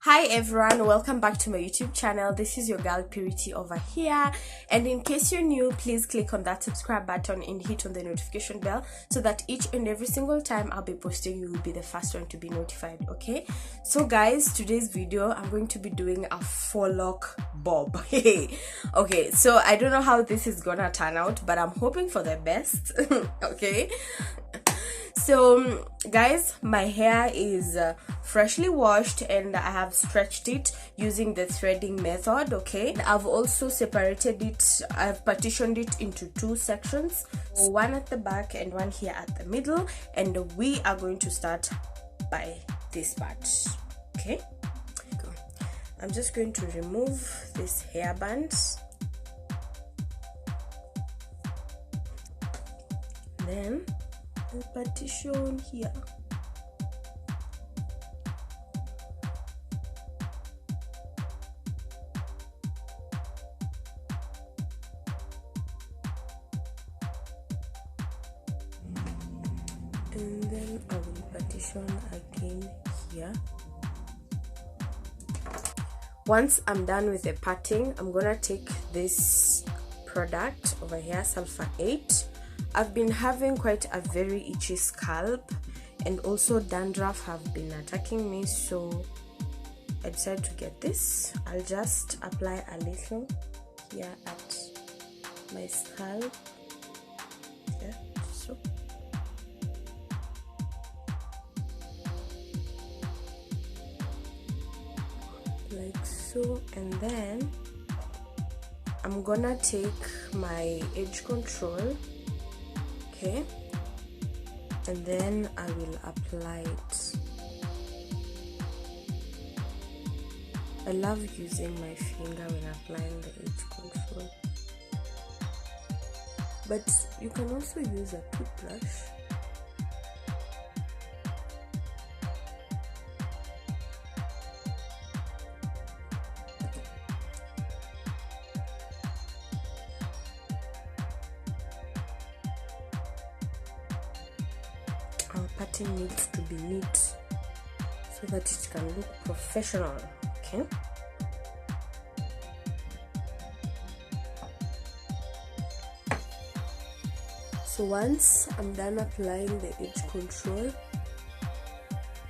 Hi everyone, welcome back to my YouTube channel. This is your girl Purity over here, and in case you're new, please click on that subscribe button and hit on the notification bell so that each and every single time I'll be posting, you will be the first one to be notified. Okay, so guys, today's video I'm going to be doing a faux lock bob. Okay, so I don't know how this is gonna turn out, but I'm hoping for the best. Okay, so guys, my hair is freshly washed and I have stretched it using the threading method. Okay, I've also separated it, I've partitioned it into two sections, one at the back and one here at the middle, and we are going to start by this part. Okay, I'm just going to remove this hairband, then the partition here. And then I will partition again here. Once I'm done with the parting, I'm gonna take this product over here, Sulfur 8. I've been having quite a very itchy scalp, and also dandruff have been attacking me, so I decided to get this. I'll just apply a little here at my scalp. Yeah, so. Like so, and then I'm gonna take my edge control. Okay, and then I will apply it. I love using my finger when applying the edge control, but you can also use a toothbrush. Our pattern needs to be neat so that it can look professional. Okay, so once I'm done applying the edge control,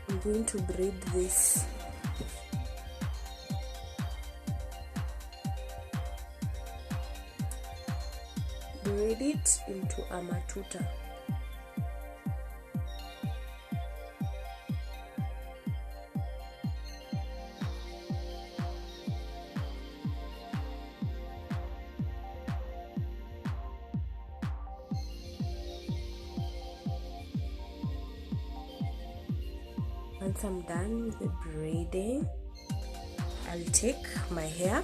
I'm going to braid this. Braid it into a matuta. Once I'm done with the braiding, I'll take my hair.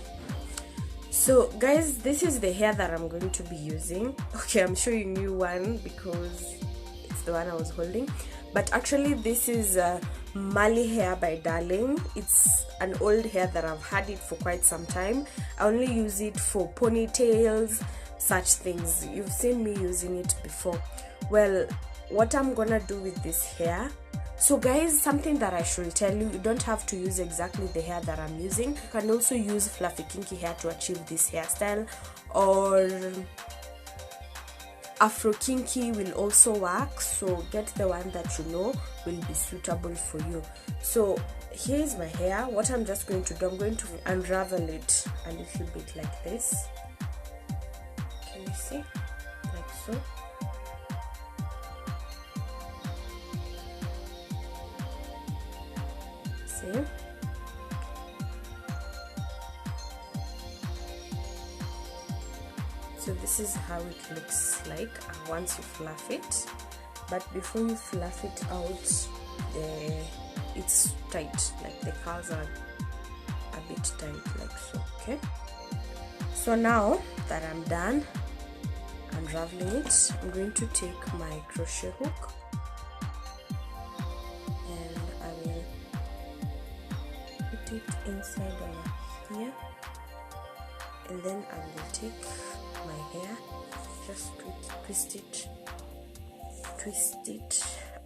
So guys, this is the hair that I'm going to be using. Okay, I'm showing you one because it's the one I was holding, but actually this is Mali hair by Darling. It's an old hair that I've had it for quite some time. I only use it for ponytails, such things. You've seen me using it before. Well, what I'm gonna do with this hair, so guys, something that I should tell you, you don't have to use exactly the hair that I'm using. You can also use fluffy kinky hair to achieve this hairstyle, or afro kinky will also work, so get the one that you know will be suitable for you. So here is my hair. What I'm just going to do, I'm going to unravel it a little bit like this. Can you see? Like so. See? So this is how it looks like once you fluff it, but before you fluff it out, it's tight, like the curls are a bit tight, like so. Okay, so now that I'm done unraveling it, I'm going to take my crochet hook and I will put it inside over here, and then I will take my hair, just twist it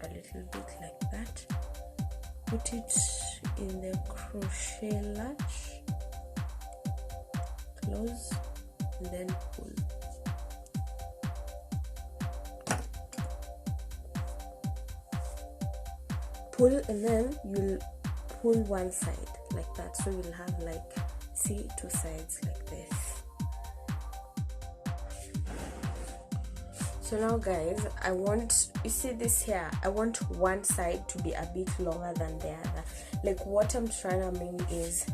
a little bit like that, put it in the crochet latch, close, and then pull. Pull, and then you'll pull one side like that, so you'll have like, see, two sides like this. So now guys, I want, you see this here, I want one side to be a bit longer than the other. Like what I'm trying to mean is,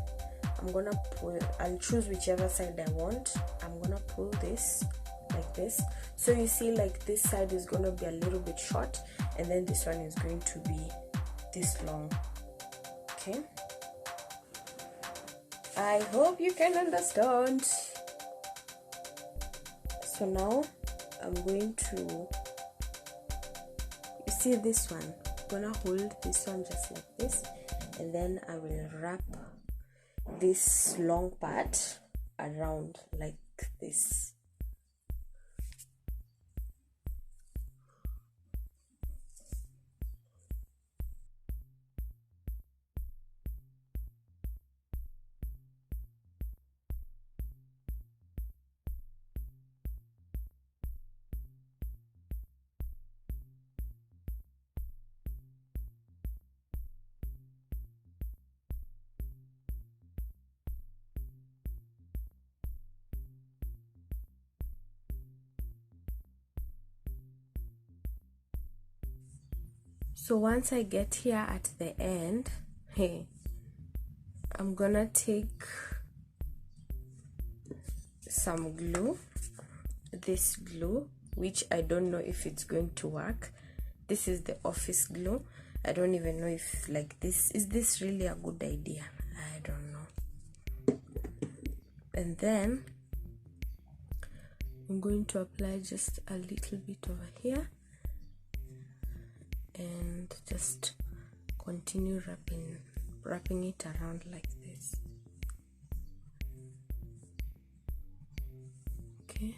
I'm gonna pull, I'll choose whichever side I want. I'm gonna pull this like this, so you see like this side is gonna be a little bit short, and then this one is going to be this long. Okay, I hope you can understand. So now I'm going to, you see this one, I'm gonna hold this one just like this, and then I will wrap this long part around like this. So once I get here at the end, hey, I'm gonna take some glue, this glue, which I don't know if it's going to work. This is the office glue. I don't even know if like this, is this really a good idea? I don't know. And then I'm going to apply just a little bit over here, and just continue wrapping it around like this. Okay,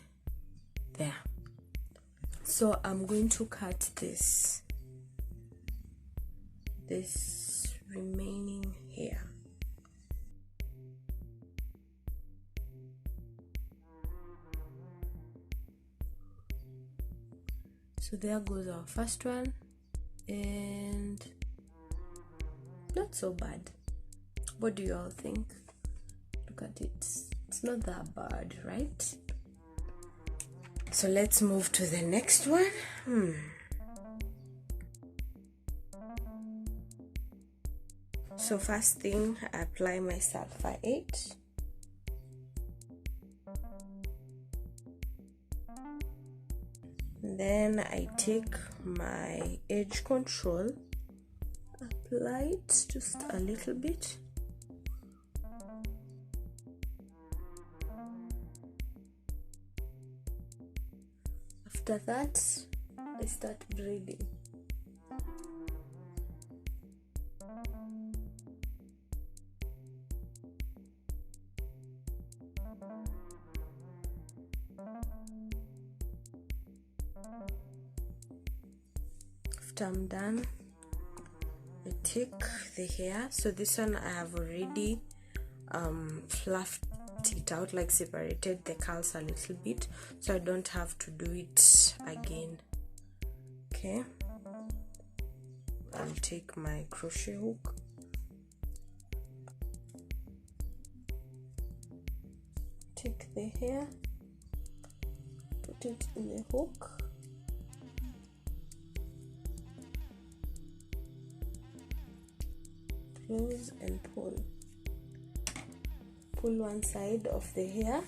there. So I'm going to cut this remaining here. So there goes our first one, and not so bad. What do you all think? Look at it, it's not that bad, right? So let's move to the next one. So first thing, I apply my sulfur 8. Then I take my edge control, apply it just a little bit. After that, I start braiding. After I'm done, I take the hair. So this one I have already fluffed it out, like separated the curls a little bit, so I don't have to do it again. Okay, I'll take my crochet hook, take the hair, put it in the hook, close and pull one side of the hair,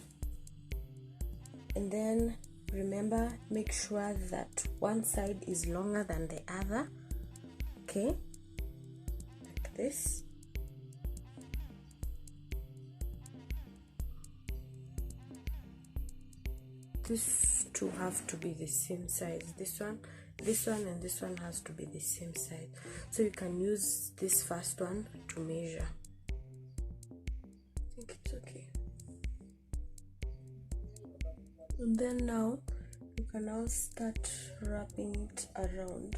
and then remember, make sure that one side is longer than the other. Okay, like this. These two have to be the same size. This one, and this one has to be the same size, so you can use this first one to measure. I think it's okay. And then now you can now start wrapping it around.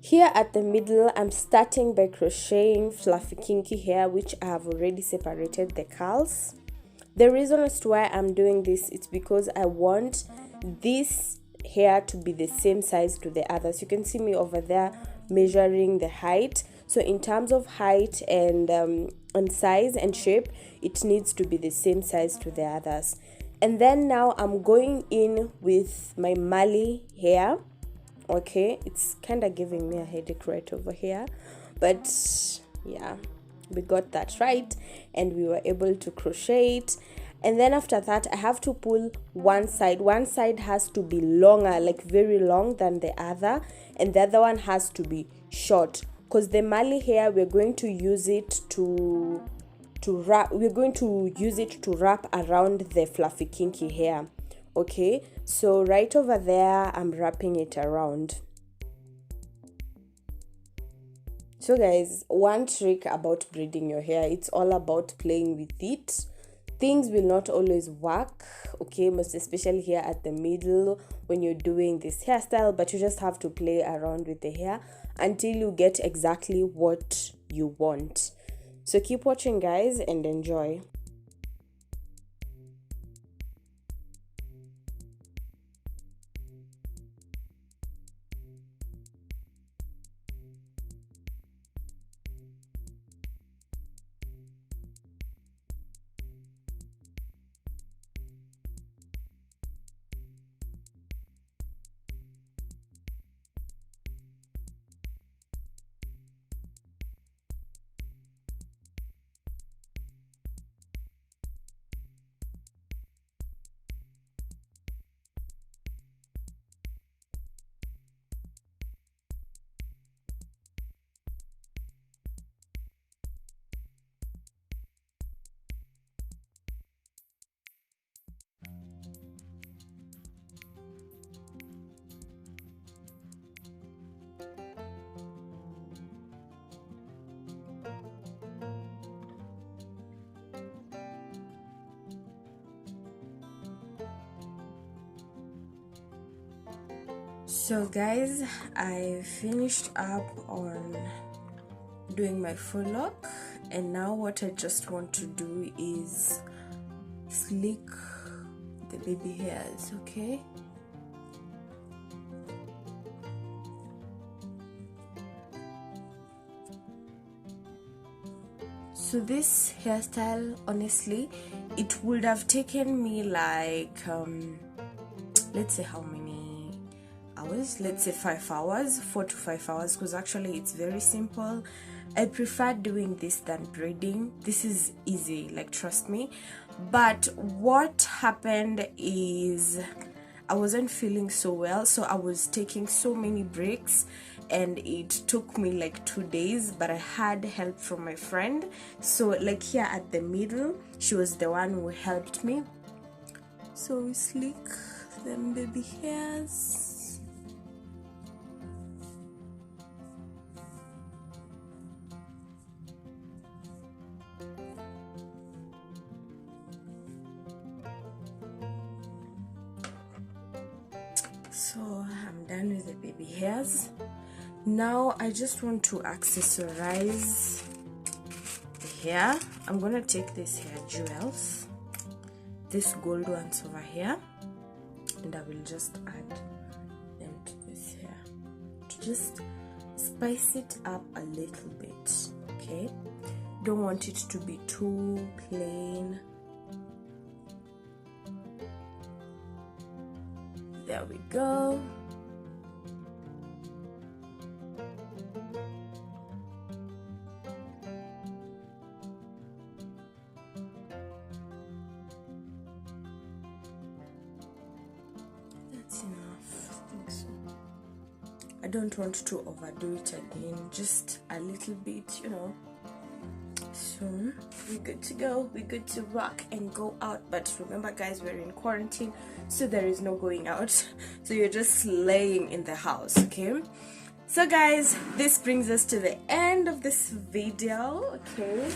Here at the middle, I'm starting by crocheting fluffy kinky hair, which I have already separated the curls. The reason as to why I'm doing this is because I want this hair to be the same size to the others. You can see me over there measuring the height. So in terms of height and size and shape, it needs to be the same size to the others. And then now I'm going in with my Mali hair. Okay, it's kind of giving me a headache right over here, but yeah, we got that right and we were able to crochet it. And then after that, I have to pull one side has to be longer, like very long than the other, and the other one has to be short, because the Mali hair, we're going to use it to wrap around the fluffy kinky hair. Okay, so right over there, I'm wrapping it around. So guys, one trick about braiding your hair, it's all about playing with it. Things will not always work, okay, most especially here at the middle when you're doing this hairstyle, but you just have to play around with the hair until you get exactly what you want. So keep watching guys and enjoy. So guys, I finished up on doing my full lock, and now what I just want to do is slick the baby hairs. Okay, so this hairstyle, honestly, it would have taken me like let's say how many hours, let's say 5 hours, 4 to 5 hours, because actually it's very simple. I prefer doing this than braiding. This is easy, like trust me. But what happened is I wasn't feeling so well, so I was taking so many breaks and it took me like 2 days, but I had help from my friend. So like here at the middle, she was the one who helped me. So we slick them baby hairs. So I'm done with the baby hairs. Now I just want to accessorize the hair. I'm gonna take these hair jewels, these gold ones over here, and I will just add them to this hair to just spice it up a little bit. Okay, don't want it to be too plain. There we go. That's enough, I think so. I don't want to overdo it again, just a little bit, you know. So we're good to go, we're good to rock and go out. But remember guys, we're in quarantine, so there is no going out. So you're just laying in the house, okay? So guys, this brings us to the end of this video, okay?